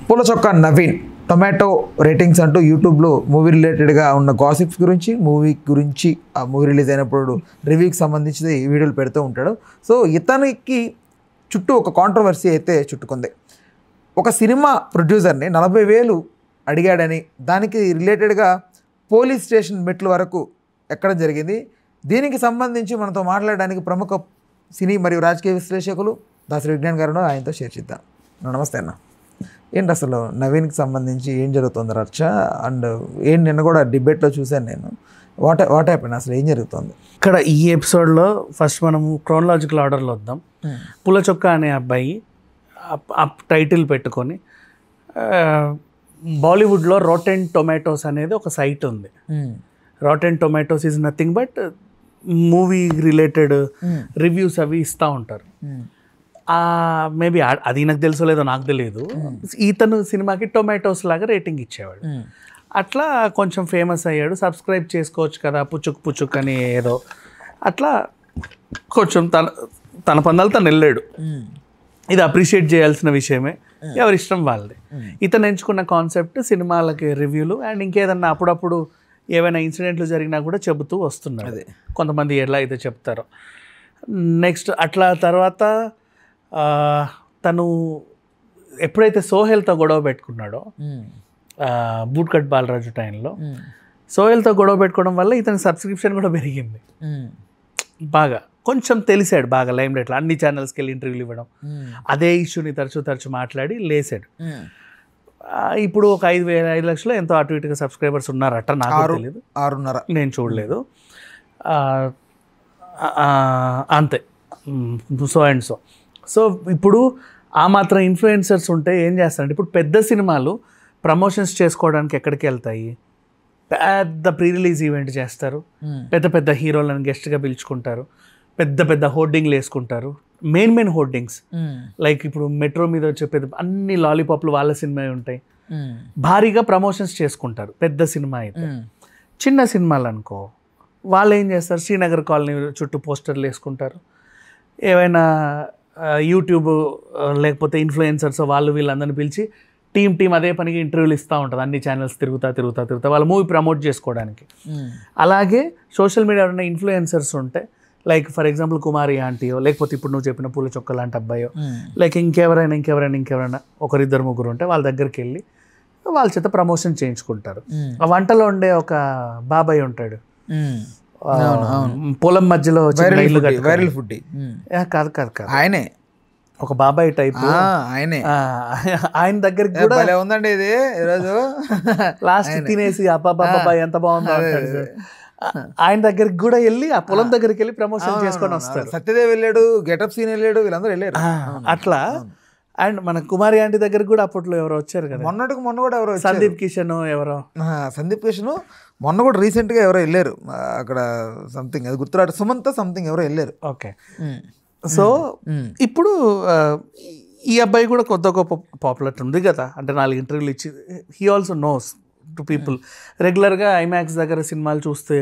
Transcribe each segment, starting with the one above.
పూల చొక్కా Naveen tomato ratings అంటూ యూట్యూబ్లో మూవీ రిలేటెడ్గా ఉన్న గాసిప్స్ గురించి మూవీ గురించి ఆ మూవీ రిలీజ్ అయినప్పుడు రివ్యూకి సంబంధించి వీడియోలు పెడుతూ ఉంటాడు. సో ఇతనికి చుట్టూ ఒక కాంట్రవర్సీ అయితే చుట్టుకుంది. ఒక సినిమా ప్రొడ్యూసర్ని 40,000 అడిగాడని దానికి రిలేటెడ్గా పోలీస్ స్టేషన్ మెట్ల వరకు ఎక్కడం జరిగింది. దీనికి సంబంధించి మనతో మాట్లాడడానికి ప్రముఖ సినీ మరియు రాజకీయ విశ్లేషకులు దాసరి విజ్ఞాన్ గారు ఆయనతో షేర్ చేద్దాం. నమస్తే అన్న. ఏంటి అసలు నవీన్కి సంబంధించి ఏం జరుగుతుంది రచ్చ? అండ్ ఏం నిన్న కూడా డిబేట్లో చూశాను నేను. వాట్ హ్యాపెన్, అసలు ఏం జరుగుతుంది ఇక్కడ ఈ ఎపిసోడ్లో? ఫస్ట్ మనము క్రోనలాజికల్ ఆర్డర్లో వద్దాం. పూల చొక్కా అనే అబ్బాయి ఆ టైటిల్ పెట్టుకొని బాలీవుడ్లో రోటెన్ టొమాటోస్ అనేది ఒక సైట్ ఉంది. Rotten tomatoes is nothing but movie related reviews అవి ఇస్తూ ఉంటారు. మేబీ అది నాకు తెలుసో లేదో నాకు తెలియదు. ఈతను సినిమాకి టొమాటోస్ లాగా రేటింగ్ ఇచ్చేవాడు. అట్లా కొంచెం ఫేమస్ అయ్యాడు. సబ్స్క్రైబ్ చేసుకోవచ్చు కదా పుచ్చుక్ పుచ్చుక్ అని ఏదో అట్లా కొంచెం తన పందాలు తను వెళ్ళాడు. ఇది అప్రిషియేట్ చేయాల్సిన విషయమే, ఎవరిష్టం వాళ్ళది. ఇతను ఎంచుకున్న కాన్సెప్ట్ సినిమాలకి రివ్యూలు అండ్ ఇంకేదన్నా అప్పుడప్పుడు ఏవైనా ఇన్సిడెంట్లు జరిగినా కూడా చెబుతూ వస్తున్నాడు. కొంతమంది ఎలా అయితే చెప్తారో. నెక్స్ట్ అట్లా తర్వాత తను ఎప్పుడైతే సోహెల్తో గొడవ పెట్టుకున్నాడో బూట్ కట్ బాలరాజు టైంలో, సోహెల్తో గొడవ పెట్టుకోవడం వల్ల ఇతని సబ్స్క్రిప్షన్ కూడా పెరిగింది. బాగా కొంచెం తెలిసాడు, బాగా లైమ్ లైట్లో అన్ని ఛానల్స్కి వెళ్ళి ఇంటర్వ్యూలు ఇవ్వడం, అదే ఇష్యూని తరచూ మాట్లాడి లేసాడు. ఇప్పుడు ఒక 5 లక్షలు ఎంతో అటు ఇటుగా సబ్స్క్రైబర్స్ ఉన్నారట. నాకు తెలియదు, 6.5 నేను చూడలేదు. అంతే. సో ఇప్పుడు ఆ మాత్రం ఇన్ఫ్లుయెన్సర్స్ ఉంటే ఏం చేస్తారంటే, ఇప్పుడు పెద్ద సినిమాలు ప్రమోషన్స్ చేసుకోవడానికి ఎక్కడికి వెళ్తాయి? పెద్ద ప్రీ రిలీజ్ ఈవెంట్ చేస్తారు, పెద్ద పెద్ద హీరోలను గెస్ట్గా పిలుచుకుంటారు, పెద్ద పెద్ద హోర్డింగ్లు వేసుకుంటారు. మెయిన్ హోర్డింగ్స్ లైక్ ఇప్పుడు మెట్రో మీద వచ్చే పెద్ద అన్ని లాలీపాప్లు వాళ్ళ సినిమా ఉంటాయి. భారీగా ప్రమోషన్స్ చేసుకుంటారు పెద్ద సినిమా అయితే. చిన్న సినిమాలు అనుకో, వాళ్ళు ఏం చేస్తారు, శ్రీనగర్ కాలనీ చుట్టూ పోస్టర్లు వేసుకుంటారు. ఏవైనా యూట్యూబ్ లేకపోతే ఇన్ఫ్లుయెన్సర్స్ వాళ్ళు వీళ్ళందరినీ పిలిచి టీం అదే పనికి ఇంటర్వ్యూలు ఇస్తూ ఉంటుంది. అన్ని ఛానల్స్ తిరుగుతా వాళ్ళ మూవీ ప్రమోట్ చేసుకోవడానికి. అలాగే సోషల్ మీడియాలో ఉన్న ఇన్ఫ్లుయెన్సర్స్ ఉంటే, లైక్ ఫర్ ఎగ్జాంపుల్ కుమారి ఆంటీయో, లేకపోతే ఇప్పుడు నువ్వు చెప్పిన పూల చొక్క లాంటి అబ్బాయో, లైక్ ఇంకెవరైనా 1-2-3 ఉంటే వాళ్ళ దగ్గరికి వెళ్ళి వాళ్ళ చేత ప్రమోషన్ చేయించుకుంటారు. ఆ వంటలో ఉండే ఒక బాబాయ్ ఉంటాడు, పొలం మధ్యలో వైరల్ ఫుడ్ కాదు ఆయనే ఒక బాబాయ్ టైప్. ఆయన దగ్గరికి కూడా ఉందండి ఇది ఈరోజు లాస్ట్ తినేసి అబ్బాబ్బా ఎంత బాగుందో అంటాడు. ఆయన దగ్గరికి కూడా వెళ్ళి ఆ పొలం దగ్గరికి వెళ్ళి ప్రమోషన్ చేసుకొని వస్తారు. సత్యదేవ్ వెళ్ళాడు, గెటప్ సీన్ వెళ్ళాడు, వీళ్ళందరూ వెళ్ళారు అట్లా. అండ్ మన కుమారి ఆంటీ దగ్గరికి కూడా అప్పట్లో ఎవరో వచ్చారు కదా, మొన్న కూడా ఎవరో సందీప్ కిషన్ మొన్న కూడా రీసెంట్గా ఎవరో వెళ్ళారు అక్కడ. సంథింగ్ అది గుర్తురాడు, సుమంత్ సంథింగ్ ఎవరో వెళ్ళారు. ఓకే. సో ఇప్పుడు ఈ అబ్బాయి కూడా కొత్త గొప్ప పాపులర్ ఉంది కదా, అంటే 4 ఇంటర్వ్యూలు ఇచ్చి he also knows to people. రెగ్యులర్గా ఐమాక్స్ దగ్గర సినిమాలు చూస్తే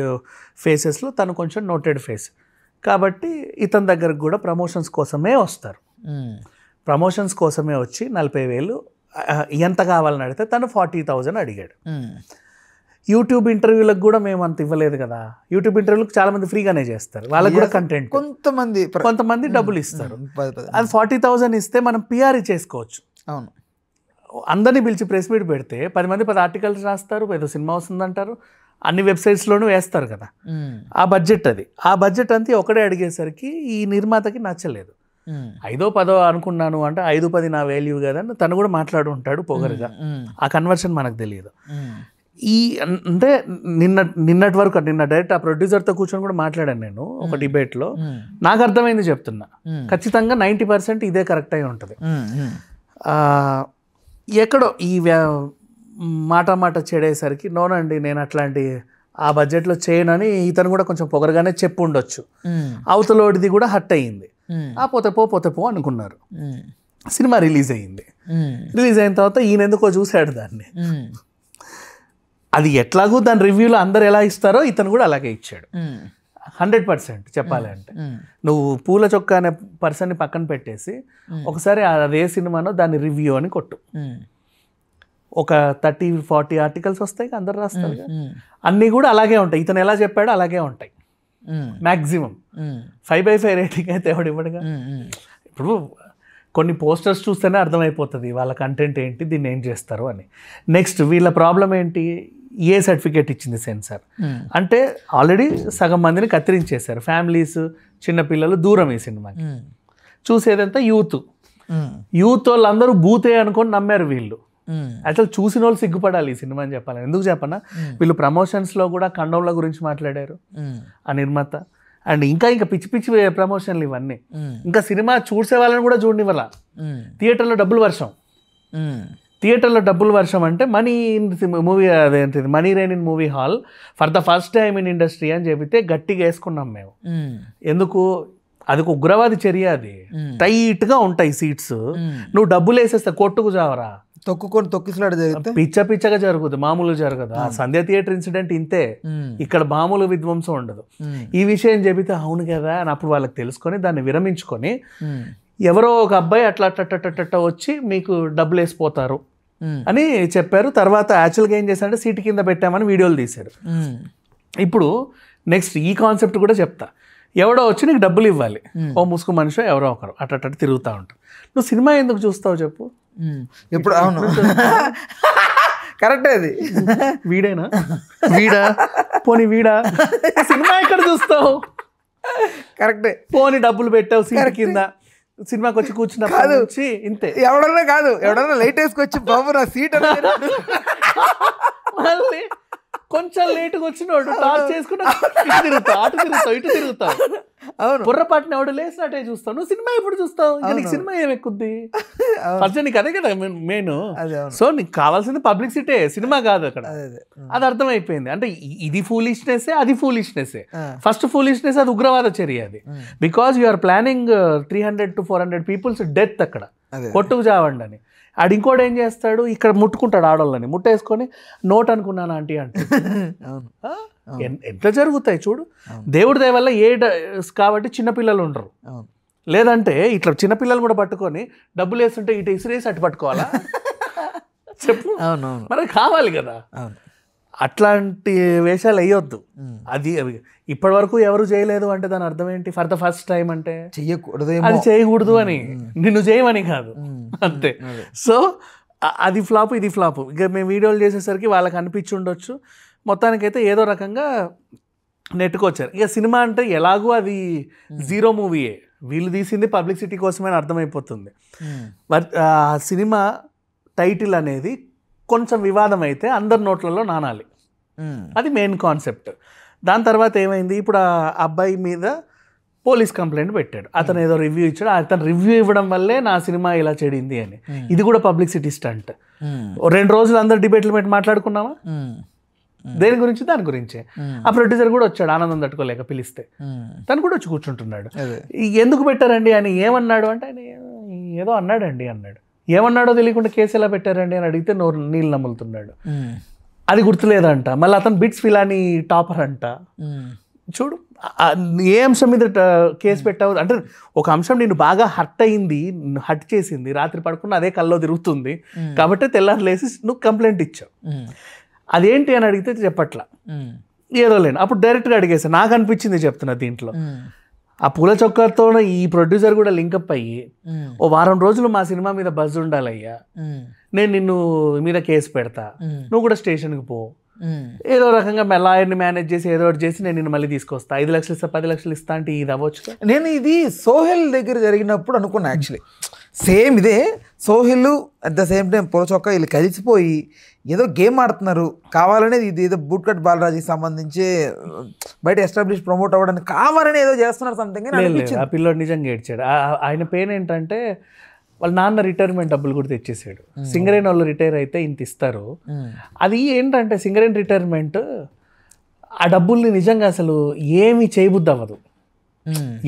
ఫేసెస్లో తను కొంచెం నోటెడ్ ఫేస్ కాబట్టి ఇతని దగ్గరకు కూడా ప్రమోషన్స్ కోసమే వస్తారు. ప్రమోషన్స్ కోసమే వచ్చి 40,000 ఎంత కావాలని అడిగితే తను 40,000 అడిగాడు. యూట్యూబ్ ఇంటర్వ్యూలకు కూడా మేము అంత ఇవ్వలేదు కదా. యూట్యూబ్ ఇంటర్వ్యూలకు చాలా మంది ఫ్రీగానే చేస్తారు, వాళ్ళకి కూడా కంటెంట్. కొంతమంది డబ్బులు ఇస్తారు. అది 40,000 ఇస్తే మనం పిఆర్ చేసుకోవచ్చు. అవును, అందరినీ పిలిచి ప్రెస్ మీట్ పెడితే 10 మంది 10 ఆర్టికల్స్ రాస్తారు, ఏదో సినిమా వస్తుందంటారు, అన్ని వెబ్సైట్స్లోనూ వేస్తారు కదా. ఆ బడ్జెట్ ఆ బడ్జెట్ అంతా ఒకడే అడిగేసరికి ఈ నిర్మాతకి నచ్చలేదు. 5-10 అనుకున్నాను అంటే 5-10 నా వాల్యూ కదా అని తను కూడా మాట్లాడు ఉంటాడు పొగరుగా. ఆ కన్వర్షన్ మనకు తెలియదు. అంటే నిన్నటి వరకు నిన్న డైరెక్ట్ ఆ ప్రొడ్యూసర్తో కూర్చొని కూడా మాట్లాడాను నేను ఒక డిబేట్లో. నాకు అర్థమైంది చెప్తున్నా, ఖచ్చితంగా 90% ఇదే కరెక్ట్ అయి ఉంటుంది. ఎక్కడో ఈ మాట చెడేసరికి నోనండి నేను అట్లాంటి ఆ బడ్జెట్లో చేయనని ఇతను కూడా కొంచెం పొగరగానే చెప్పు ఉండొచ్చు. అవతలోడిది కూడా హట్ అయ్యింది. పోతే పో అనుకున్నారు. సినిమా రిలీజ్ అయ్యింది. రిలీజ్ అయిన తర్వాత ఈయన ఎందుకో చూశాడు దాన్ని. అది ఎట్లాగూ దాని రివ్యూలో అందరు ఎలా ఇస్తారో ఇతను కూడా అలాగే ఇచ్చాడు. 100% చెప్పాలి అంటే. నువ్వు పూల చొక్కా అనే పర్సన్ని పక్కన పెట్టేసి ఒకసారి అదే సినిమానో దాని రివ్యూ అని కొట్టు. ఒక 30-40 ఆర్టికల్స్ వస్తాయి, అందరు రాస్తారు. అన్నీ కూడా అలాగే ఉంటాయి, ఇతను ఎలా చెప్పాడో అలాగే ఉంటాయి మ్యాక్సిమం. 5/5 రేటింగ్ అయితే ఎవడు ఇవ్వడుగా. ఇప్పుడు కొన్ని పోస్టర్స్ చూస్తేనే అర్థమైపోతుంది వాళ్ళ కంటెంట్ ఏంటి, దీన్ని ఏం చేస్తారు అని. నెక్స్ట్ వీళ్ళ ప్రాబ్లం ఏంటి, ఏ సర్టిఫికేట్ ఇచ్చింది సెన్సార్ అంటే ఆల్రెడీ సగం మందిని కత్తిరించేశారు. ఫ్యామిలీస్, చిన్నపిల్లలు దూరం ఈ సినిమాకి. చూసేదంతా యూత్ వాళ్ళందరూ బూతే అనుకొని నమ్మారు వీళ్ళు. అసలు చూసిన వాళ్ళు సిగ్గుపడాలి ఈ సినిమా అని చెప్పాలి. ఎందుకు చెప్పనా, వీళ్ళు ప్రమోషన్స్లో కూడా కండోమ్ల గురించి మాట్లాడారు ఆ నిర్మాత. అండ్ ఇంకా పిచ్చి పిచ్చి ప్రమోషన్లు ఇవన్నీ. ఇంకా సినిమా చూసే వాళ్ళని కూడా చూడనివ్వాల. థియేటర్లో డబ్బులు వర్షం అంటే మనీ మూవీ, అదేంటిది money rain in movie hall for the first time in industry అని చెబితే గట్టిగా వేసుకున్నాం మేము. ఎందుకు, అది ఒక ఉగ్రవాది చర్య, అది టైట్గా ఉంటాయి సీట్స్, నువ్వు డబ్బులు వేసేస్తా కొట్టుకు చావరా, తొక్కిసలాడు జరిగితే పిచ్చగా జరుగుతుంది, మామూలుగా జరగదు. ఆ సంధ్య థియేటర్ ఇన్సిడెంట్ ఇంతే, ఇక్కడ మామూలు విధ్వంసం ఉండదు. ఈ విషయం చెబితే అవును కదా అని అప్పుడు వాళ్ళకి తెలుసుకొని దాన్ని విరమించుకొని ఎవరో ఒక అబ్బాయి అట్లా వచ్చి మీకు డబ్బులు వేసిపోతారు అని చెప్పారు. తర్వాత యాక్చువల్గా ఏం చేశారంటే సీటు కింద పెట్టామని వీడియోలు తీశారు. ఇప్పుడు నెక్స్ట్ ఈ కాన్సెప్ట్ కూడా చెప్తా. ఎవడో వచ్చి నీకు డబ్బులు ఇవ్వాలి, ఓ ముసుగు మనిషి ఎవరో ఒకరు అట్ట తిరుగుతూ ఉంటారు. నువ్వు సినిమా ఎందుకు చూస్తావు చెప్పు? ఇప్పుడు అవును కరెక్టే, అది వీడా పోనీ సినిమా ఎక్కడ చూస్తావు? కరెక్టే, పోనీ డబ్బులు పెట్టావు సీట్ కింద, సినిమాకి వచ్చి కూర్చున్నప్పుడు ఇంతే. ఎవడన్నా లైట్ వేసుకొచ్చి బాబు నా సీట్ మళ్ళీ కొంచెం లేటుగా వచ్చినోడు టార్చ్ చేసుకుని ఇటు తిరుగుతావు. అవును, బుర్రపాటిని ఎవడు లేసినట్టే చూస్తావు. నువ్వు సినిమా ఎప్పుడు చూస్తావు? నీకు సినిమా ఏమెక్కుద్ది? ఫస్ట్ నీకు అదే కదా మెయిన్. సో నీకు కావాల్సింది పబ్లిసిటీ, సినిమా కాదు అక్కడ. అది అర్థమైపోయింది. అంటే ఇది ఫూలిష్నెస్, అది ఫూలిష్నెస్. ఫస్ట్ ఫూలిష్నెస్ అది ఉగ్రవాద చర్య, అది because you are planning 300 to 400 peoples death అక్కడ, కొట్టుకు చావండి అని. ఆడు ఇంకోటి ఏం చేస్తాడు, ఇక్కడ ముట్టుకుంటాడు ఆడవాళ్ళని, ముట్టేసుకొని నోట్ అనుకున్నాను ఆంటీ అంటే. ఎంత జరుగుతాయి చూడు. దేవుడి దయ వల్ల కాబట్టి చిన్నపిల్లలు ఉండరు. లేదంటే ఇట్లా చిన్నపిల్లలు కూడా పట్టుకొని డబ్బులు వేస్తుంటే ఇటు ఇసిరేసి అటు పట్టుకోవాలా చెప్పు? మనకు కావాలి కదా. అట్లాంటి వేషాలు వేయొద్దు. అది ఇప్పటి వరకు ఎవరు చేయలేదు అంటే దాని అర్థం ఏంటి? ఫర్ ద ఫస్ట్ టైం అంటే అది చేయకూడదు అని, నిన్ను చేయమని కాదు, అంతే. సో అది ఫ్లాప్, ఇది ఫ్లాప్. ఇక మేము వీడియోలు చేసేసరికి వాళ్ళకి అనిపించి ఉండొచ్చు. మొత్తానికైతే ఏదో రకంగా నెట్టుకొచ్చారు. ఇక సినిమా అంటే ఎలాగూ అది జీరో మూవీయే, వీళ్ళు తీసింది పబ్లిసిటీ కోసమే అర్థమైపోతుంది. బట్ ఆ సినిమా టైటిల్ అనేది కొంచెం వివాదం అయితే అందరి నోట్లలో నానాలి, అది మెయిన్ కాన్సెప్ట్. దాని తర్వాత ఏమైంది, ఇప్పుడు ఆ అబ్బాయి మీద పోలీస్ కంప్లైంట్ పెట్టాడు. అతను ఏదో రివ్యూ ఇచ్చాడు, అతను రివ్యూ ఇవ్వడం వల్లే నా సినిమా ఇలా చెడింది అని. ఇది కూడా పబ్లిసిటీ స్టంట్. 2 రోజులు అందరు డిబేట్లు పెట్టి మాట్లాడుకున్నామా దేని గురించి? దాని గురించే. ఆ ప్రొడ్యూసర్ కూడా వచ్చాడు, ఆనందం తట్టుకోలేక పిలిస్తే తను కూడా వచ్చి కూర్చుంటున్నాడు. ఎందుకు పెట్టారండి అని. ఏమన్నాడు అంటే ఆయన ఏదో అన్నాడండి అన్నాడు. ఏమన్నాడో తెలియకుండా కేసు ఎలా పెట్టారండి అని అడిగితే నీళ్ళు నమ్ములుతున్నాడు. అది గుర్తులేదంట. మళ్ళీ అతను బిట్స్ ఫిలాని టాపర్ అంట. చూడు ఏ అంశం మీద కేసు పెట్టావు అంటే, ఒక అంశం నిన్ను బాగా హర్ట్ అయింది, హర్ట్ చేసింది, రాత్రి పడుకున్న అదే కల్లో తిరుగుతుంది కాబట్టి తెల్లారి లేసి నువ్వు కంప్లైంట్ ఇచ్చావు. అదేంటి అని అడిగితే చెప్పట్లా, ఏదో లేను. అప్పుడు డైరెక్ట్గా అడిగేసా, నాకు అనిపించింది చెప్తున్నా దీంట్లో. ఆ పూల చొక్కాతో ఈ ప్రొడ్యూసర్ కూడా లింకప్ అయ్యి ఓ వారం రోజులు మా సినిమా మీద బజ్ ఉండాలయ్యా, నేను నిన్ను మీద కేసు పెడతా, నువ్వు కూడా స్టేషన్కి పో, ఏదో రకంగా లాయర్ని మేనేజ్ చేసి ఏదో ఒకటి చేసి నేను నిన్ను మళ్ళీ తీసుకొస్తా, 5 లక్షలు ఇస్తా 10 లక్షలు ఇస్తా అంటే ఇది అవ్వచ్చు. నేను ఇది సోహెల్ దగ్గర జరిగినప్పుడు అనుకున్నా యాక్చువల్లీ సేమ్ ఇదే. Sohel at the same time పొలచొక్క వీళ్ళు కలిసిపోయి ఏదో గేమ్ ఆడుతున్నారు కావాలనే. ఇది ఏదో బూట్ కట్ బాలరాజుకి సంబంధించి బయట ఎస్టాబ్లిష్ ప్రమోట్ అవ్వడానికి కావాలని ఏదో చేస్తున్నారు సంథింగ్. ఆ పిల్లోడు నిజంగా ఏడ్చాడు. ఆయన పెయిన్ ఏంటంటే వాళ్ళ నాన్న రిటైర్మెంట్ డబ్బులు కూడా తెచ్చేసాడు. సింగరేణి వాళ్ళు రిటైర్ అయితే ఇంత ఇస్తారు. అది ఏంటంటే సింగరేణి రిటైర్మెంట్ ఆ డబ్బుల్ని నిజంగా అసలు ఏమి చేయబుద్ధి అవ్వదు,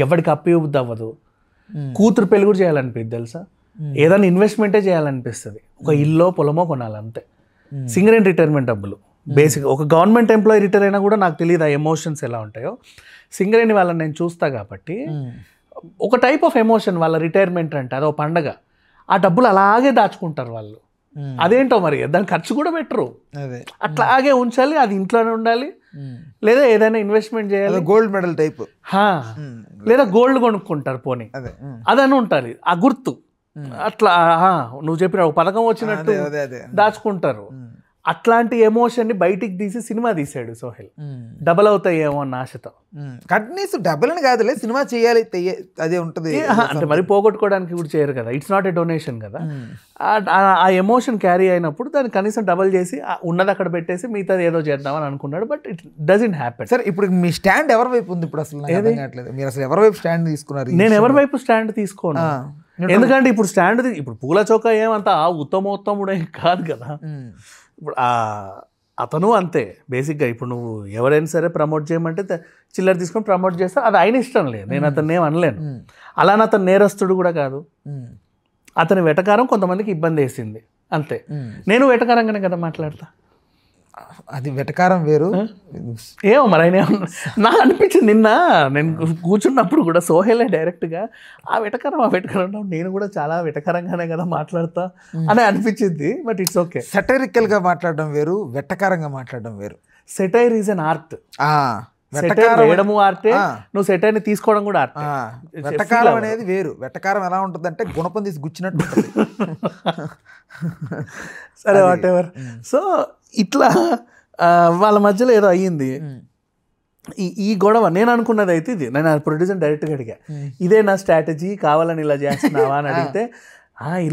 ఎవరికి అప్పివ్వబుద్ధి అవ్వదు. కూతురు పెళ్లి కూడా చేయాలనిపిస్తుంది తెలుసా, ఏదైనా ఇన్వెస్ట్మెంటే చేయాలనిపిస్తుంది. ఒక ఇల్లో పొలమో కొనాలంతే. సింగరేణి రిటైర్మెంట్ డబ్బులు బేసిక్. ఒక గవర్నమెంట్ ఎంప్లాయీ రిటైర్ అయినా కూడా నాకు తెలియదు ఆ ఎమోషన్స్ ఎలా ఉంటాయో. సింగరేణి వాళ్ళని నేను చూస్తా కాబట్టి ఒక టైప్ ఆఫ్ ఎమోషన్ వాళ్ళ రిటైర్మెంట్ అంటే అదో పండగ. ఆ డబ్బులు అలాగే దాచుకుంటారు వాళ్ళు. అదేంటో మరి దాని ఖర్చు కూడా పెట్టరు, అదే అట్లాగే ఉంచాలి, అది ఇంట్లోనే ఉండాలి, లేదా ఏదైనా ఇన్వెస్ట్మెంట్ చేయాలి, గోల్డ్ మెడల్ టైప్, లేదా గోల్డ్ కొనుక్కుంటారు పోనీ, అదే అదని ఉంటుంది ఆ గుర్తు. అట్లా నువ్వు చెప్పిన ఒక పథకం వచ్చినట్టు దాచుకుంటారు. అట్లాంటి ఎమోషన్ని బయటికి తీసి సినిమా తీసాడు సోహెల్, డబల్ అవుతాయేమో అన్న ఆశతో. కంటిన్యూస్ డబుల్ అని కాదులే, సినిమా చేయాలి అదే ఉంటుంది అంటే మరి పోగొట్టుకోవడానికి కూడా చేయరు కదా, ఇట్స్ నాట్ ఏ డొనేషన్ కదా. ఆ ఎమోషన్ క్యారీ అయినప్పుడు దాన్ని కనీసం డబల్ చేసి ఉన్నది అక్కడ పెట్టేసి మిగతాది ఏదో చేద్దామని అనుకున్నాడు, but it doesn't happen. Sir ఇప్పుడు మీ స్టాండ్ ఎవరి వైపు ఉంది ఇప్పుడు అసలు నాకు అర్థం కావట్లేదు, మీరు అసలు ఎవరి వైపు స్టాండ్ తీసుకున్నారు? నేను ఎవరి వైపు స్టాండ్ తీసుకోను, ఎందుకంటే ఇప్పుడు స్టాండ్ ఇప్పుడు పూల చౌక ఏమంతా ఉత్తమోత్తముడే కాదు కదా. ఇప్పుడు అతను అంతే బేసిక్గా. ఇప్పుడు నువ్వు ఎవరైనా సరే ప్రమోట్ చేయమంటే చిల్లర తీసుకొని ప్రమోట్ చేస్తా, అది ఆయన ఇష్టం లేదు, నేను అతన్ని ఏం అనలేను. అలానే అతను నేరస్తుడు కూడా కాదు, అతని వెటకారం కొంతమందికి ఇబ్బంది వేసింది అంతే. నేను వెటకారంగానే కదా మాట్లాడతా, అది వెటకారం వేరు. ఏమో మరి ఆయన నాకు అనిపించింది నిన్న నేను కూర్చున్నప్పుడు కూడా సోహెలే డైరెక్ట్గా ఆ వెటకారం నేను కూడా చాలా వెటకారంగానే కదా మాట్లాడతా అని అనిపించింది. But it's okay. సెటరికల్గా మాట్లాడడం వేరు, వెటకారంగా మాట్లాడడం వేరు. Satire is an art. Satire వేయడము ఆర్టే, నువ్వు సెటైర్ని తీసుకోవడం కూడా ఆర్ట్. వెటకారం అనేది వేరు. వెటకారం ఎలా ఉంటుంది అంటే గుణపం తీసి గుచ్చినట్టు ఉంటుంది. సరే వాట్ ఎవర్. సో ఇట్లా వాళ్ళ మధ్యలో ఏదో అయ్యింది. ఈ గొడవ నేను అనుకున్నది అయితే ఇది, నేను ప్రొడ్యూసర్ డైరెక్ట్గా అడిగా, ఇదే నా స్ట్రాటజీ, కావాలని ఇలా చేస్తున్నావా అని అడిగితే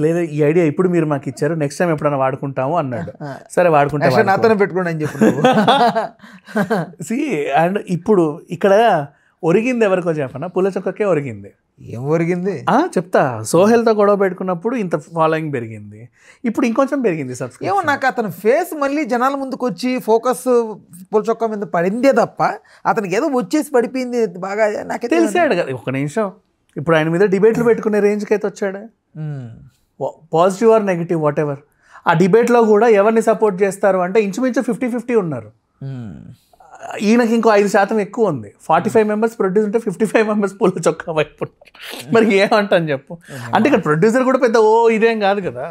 లేదా ఈ ఐడియా ఇప్పుడు మీరు మాకు ఇచ్చారు, నెక్స్ట్ టైం ఎప్పుడైనా వాడుకుంటాము అన్నాడు. సరే వాడుకుంటా, నాతోనే పెట్టుకోండి అని చెప్పి. సి అండ్ ఇప్పుడు ఇక్కడ ఒరిగింది ఎవరికో చెప్పనా, పూల చొక్కకే ఒరిగింది. ఏం ఒరిగింది చెప్తా. సోహెల్తో గొడవ పెట్టుకున్నప్పుడు ఇంత ఫాలోయింగ్ పెరిగింది, ఇప్పుడు ఇంకొంచెం పెరిగింది సబ్స్క్రిప్షన్. ఏమో నాకు అతని ఫేస్ మళ్ళీ జనాల ముందుకు వచ్చి ఫోకస్ పూల చొక్కా మీద పడిందే తప్ప అతనికి ఏదో వచ్చేసి పడిపోయింది బాగా నాకు తెలిసాడు కదా. ఒక నిమిషం, ఇప్పుడు ఆయన మీద డిబేట్లు పెట్టుకునే రేంజ్కి అయితే వచ్చాడు. Positive or negative what ever, ఆ డిబేట్లో కూడా ఎవరిని సపోర్ట్ చేస్తారు అంటే ఇంచుమించు 50-50 ఉన్నారు. ఈయనకి ఇంకో 5% ఎక్కువ ఉంది. 45 మెంబర్స్ ప్రొడ్యూసర్ ఉంటే 55 మెంబర్స్ పూల చొక్కా వైపు. మరి ఏమంటాను చెప్పు. అంటే ఇక్కడ ప్రొడ్యూసర్ కూడా పెద్ద ఇదేం కాదు కదా,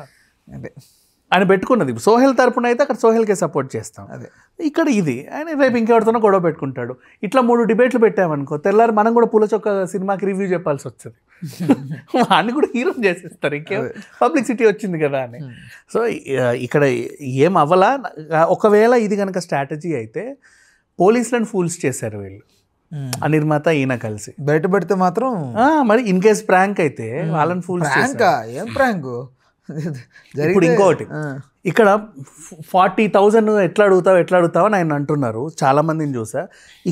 అదే ఆయన పెట్టుకున్నది. సోహెల్ తరపున అయితే అక్కడ సోహెల్కే సపోర్ట్ చేస్తాం, అదే ఇక్కడ ఇది ఆయన రేపు ఇంకెవరితోనో గొడవ పెట్టుకుంటాడు. ఇట్లా 3 డిబేట్లు పెట్టామనుకో, తెల్లారి మనం కూడా పూల చొక్కా సినిమాకి రివ్యూ చెప్పాల్సి వస్తుంది. వాడిని కూడా హీరో చేసేస్తారు, ఇంకేం పబ్లిసిటీ వచ్చింది కదా అని. సో ఇక్కడ ఏం అవ్వలా. ఒకవేళ ఇది కనుక స్ట్రాటజీ అయితే పోలీసులను ఫూల్స్ చేశారు వీళ్ళు, ఆ నిర్మాత ఈయన కలిసి. బయట పెడితే మాత్రం మరి ఇన్ కేస్ ప్రాంక్ అయితే వాళ్ళని ఫూల్స్ చేశారు. ఏం ప్రాంక్. ఇప్పుడు ఇంకోటి, ఇక్కడ 40,000 ఎట్లా అడుగుతావు అని ఆయన అంటున్నారు, చాలా మందిని చూసా.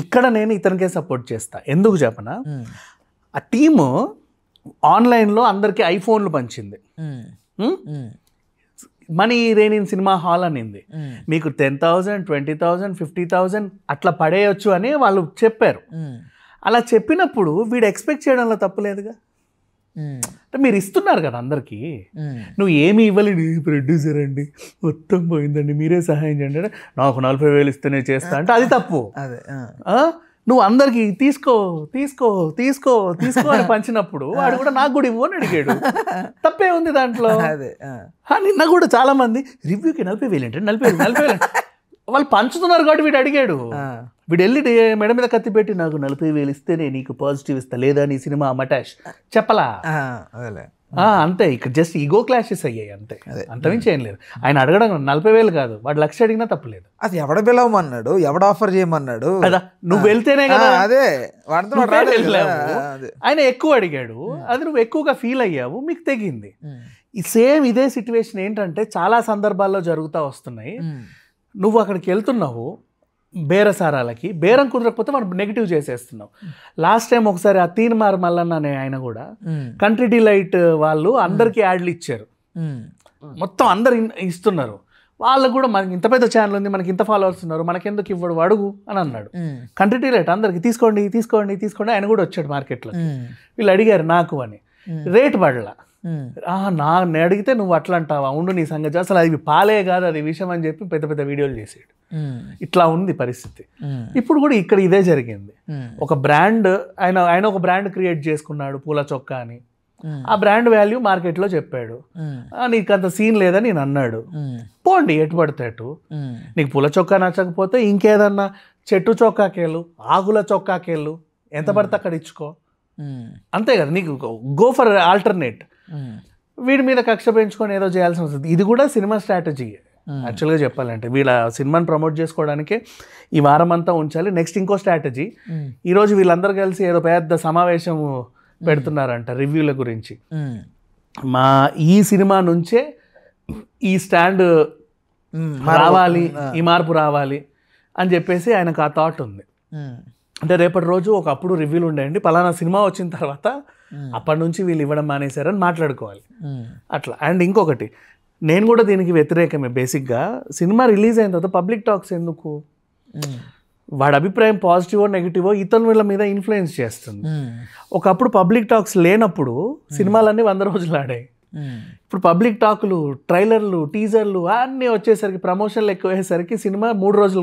ఇక్కడ నేను ఇతనికే సపోర్ట్ చేస్తా. ఎందుకు చెప్పనా, ఆ టీము ఆన్లైన్లో అందరికీ ఐఫోన్లు పంచింది. మనీ రేనిన్ సినిమా హాల్ అనింది, మీకు 10,000, 20,000, 50,000 అట్లా పడేయచ్చు అని వాళ్ళు చెప్పారు. అలా చెప్పినప్పుడు వీడు ఎక్స్పెక్ట్ చేయడంలో తప్పులేదుగా. అంటే మీరు ఇస్తున్నారు కదా అందరికీ, నువ్వు ఏమి ఇవ్వలేదు, ప్రొడ్యూసర్ అండి మొత్తం పోయిందండి మీరే సహాయం చేయండి అంటే నాకు 40,000 ఇస్తేనే చేస్తా అంటే అది తప్పు. నువ్వు అందరికి తీసుకో తీసుకో తీసుకో తీసుకో అని పంచినప్పుడు వాడు కూడా నాకు కూడా ఇవ్వు అని అడిగాడు, తప్పే ఉంది దాంట్లో. నిన్న కూడా చాలా మంది రివ్యూకి 40,000 అంటే 40,000 వాళ్ళు పంచుతున్నారు కాబట్టి వీడు అడిగాడు. వీడు వెళ్ళి మెడ మీద కత్తి పెట్టి నాకు 40,000 ఇస్తేనే నీకు పాజిటివ్ ఇస్తా, లేదా నీ సినిమా మటాష్ చెప్పలా. అంతే, ఇక్కడ జస్ట్ ఈగో క్లాషెస్ అయ్యాయి అంతే, అంతమించి ఏం లేదు. ఆయన అడగడం 40,000 కాదు, వాడు 1,00,000 అడిగినా తప్పలేదు. అది ఎవడ పిలవమన్నాడు, ఎవడ ఆఫర్ చేయమన్నాడు కదా, నువ్వు వెళ్తేనే కదా. అదే ఆయన ఎక్కువ అడిగాడు, అది నువ్వు ఎక్కువగా ఫీల్ అయ్యావు, మీకు తెగింది. సేమ్ ఇదే సిచ్యువేషన్ ఏంటంటే చాలా సందర్భాల్లో జరుగుతూ వస్తున్నాయి. నువ్వు అక్కడికి వెళ్తున్నావు బేరసారాలకి, బేరం కుదరకపోతే మనం నెగిటివ్ చేసేస్తున్నావు. లాస్ట్ టైం ఒకసారి ఆ తీన్మార్ మల్లన్న అనే ఆయన కూడా కంట్రీ డిలైట్ వాళ్ళు అందరికీ యాడ్లు ఇచ్చారు, మొత్తం అందరు ఇస్తున్నారు. వాళ్ళకు కూడా మనకి ఇంత పెద్ద ఛానల్ ఉంది, మనకి ఇంత ఫాలోవర్స్ ఉన్నారు, మనకెందుకు ఇవ్వడు అడుగు అని అన్నాడు. కంట్రీ డిలైట్ అందరికి తీసుకోండి తీసుకోండి తీసుకోండి, ఆయన కూడా వచ్చాడు మార్కెట్లో. వీళ్ళు అడిగారు నాకు అని, రేట్ పడలా. నేను అడిగితే నువ్వు అట్లా అంటావా, ఉండు నీ సంగతి, అసలు అది పాలే కాదు అది విషయం అని చెప్పి పెద్ద పెద్ద వీడియోలు చేసాడు. ఇట్లా ఉంది పరిస్థితి. ఇప్పుడు కూడా ఇక్కడ ఇదే జరిగింది. ఒక బ్రాండ్ ఆయన ఒక బ్రాండ్ క్రియేట్ చేసుకున్నాడు పూల చొక్కా అని, ఆ బ్రాండ్ వాల్యూ మార్కెట్లో చెప్పాడు. నీకు అంత సీన్ లేదని నేను అన్నాడు. పోండి ఎటు పడితే అటు. నీకు పూల చొక్కా నచ్చకపోతే ఇంకేదన్నా చెట్టు చొక్కాకేళ్ళు, ఆకుల చొక్కాకేళ్ళు, ఎంత పడితే అక్కడ ఇచ్చుకో, అంతే కదా. నీకు గో ఫర్ ఆల్టర్నేట్. వీడి మీద కక్ష పెంచుకొని ఏదో చేయాల్సి వస్తుంది. ఇది కూడా సినిమా స్ట్రాటజీ యాక్చువల్గా చెప్పాలంటే. వీళ్ళ సినిమాని ప్రమోట్ చేసుకోవడానికి ఈ వారం అంతా ఉంచాలి. నెక్స్ట్ ఇంకో స్ట్రాటజీ, ఈరోజు వీళ్ళందరూ కలిసి ఏదో పెద్ద సమావేశం పెడుతున్నారంట రివ్యూల గురించి. మా ఈ సినిమా నుంచే ఈ స్టాండ్ రావాలి, ఈ మార్పు రావాలి అని చెప్పేసి ఆయనకు ఆ థాట్ ఉంది. అంటే రేపటి రోజు ఒకప్పుడు రివ్యూలు ఉండేయండి, పలానా సినిమా వచ్చిన తర్వాత అప్పటి నుంచి వీళ్ళు ఇవ్వడం మానేశారని మాట్లాడుకోవాలి అట్లా. అండ్ ఇంకొకటి, నేను కూడా దీనికి వ్యతిరేకమే బేసిక్గా. సినిమా రిలీజ్ అయిన తర్వాత పబ్లిక్ టాక్స్ ఎందుకు? వాడి అభిప్రాయం పాజిటివో నెగిటివో ఇతను వీళ్ళ మీద ఇన్ఫ్లుయెన్స్ చేస్తుంది. ఒకప్పుడు పబ్లిక్ టాక్స్ లేనప్పుడు సినిమాలన్నీ 100 రోజులు ఆడాయి. ఇప్పుడు పబ్లిక్ టాకులు, ట్రైలర్లు, టీజర్లు అన్నీ వచ్చేసరికి, ప్రమోషన్లు ఎక్కువ అయ్యేసరికి సినిమా 3 రోజులు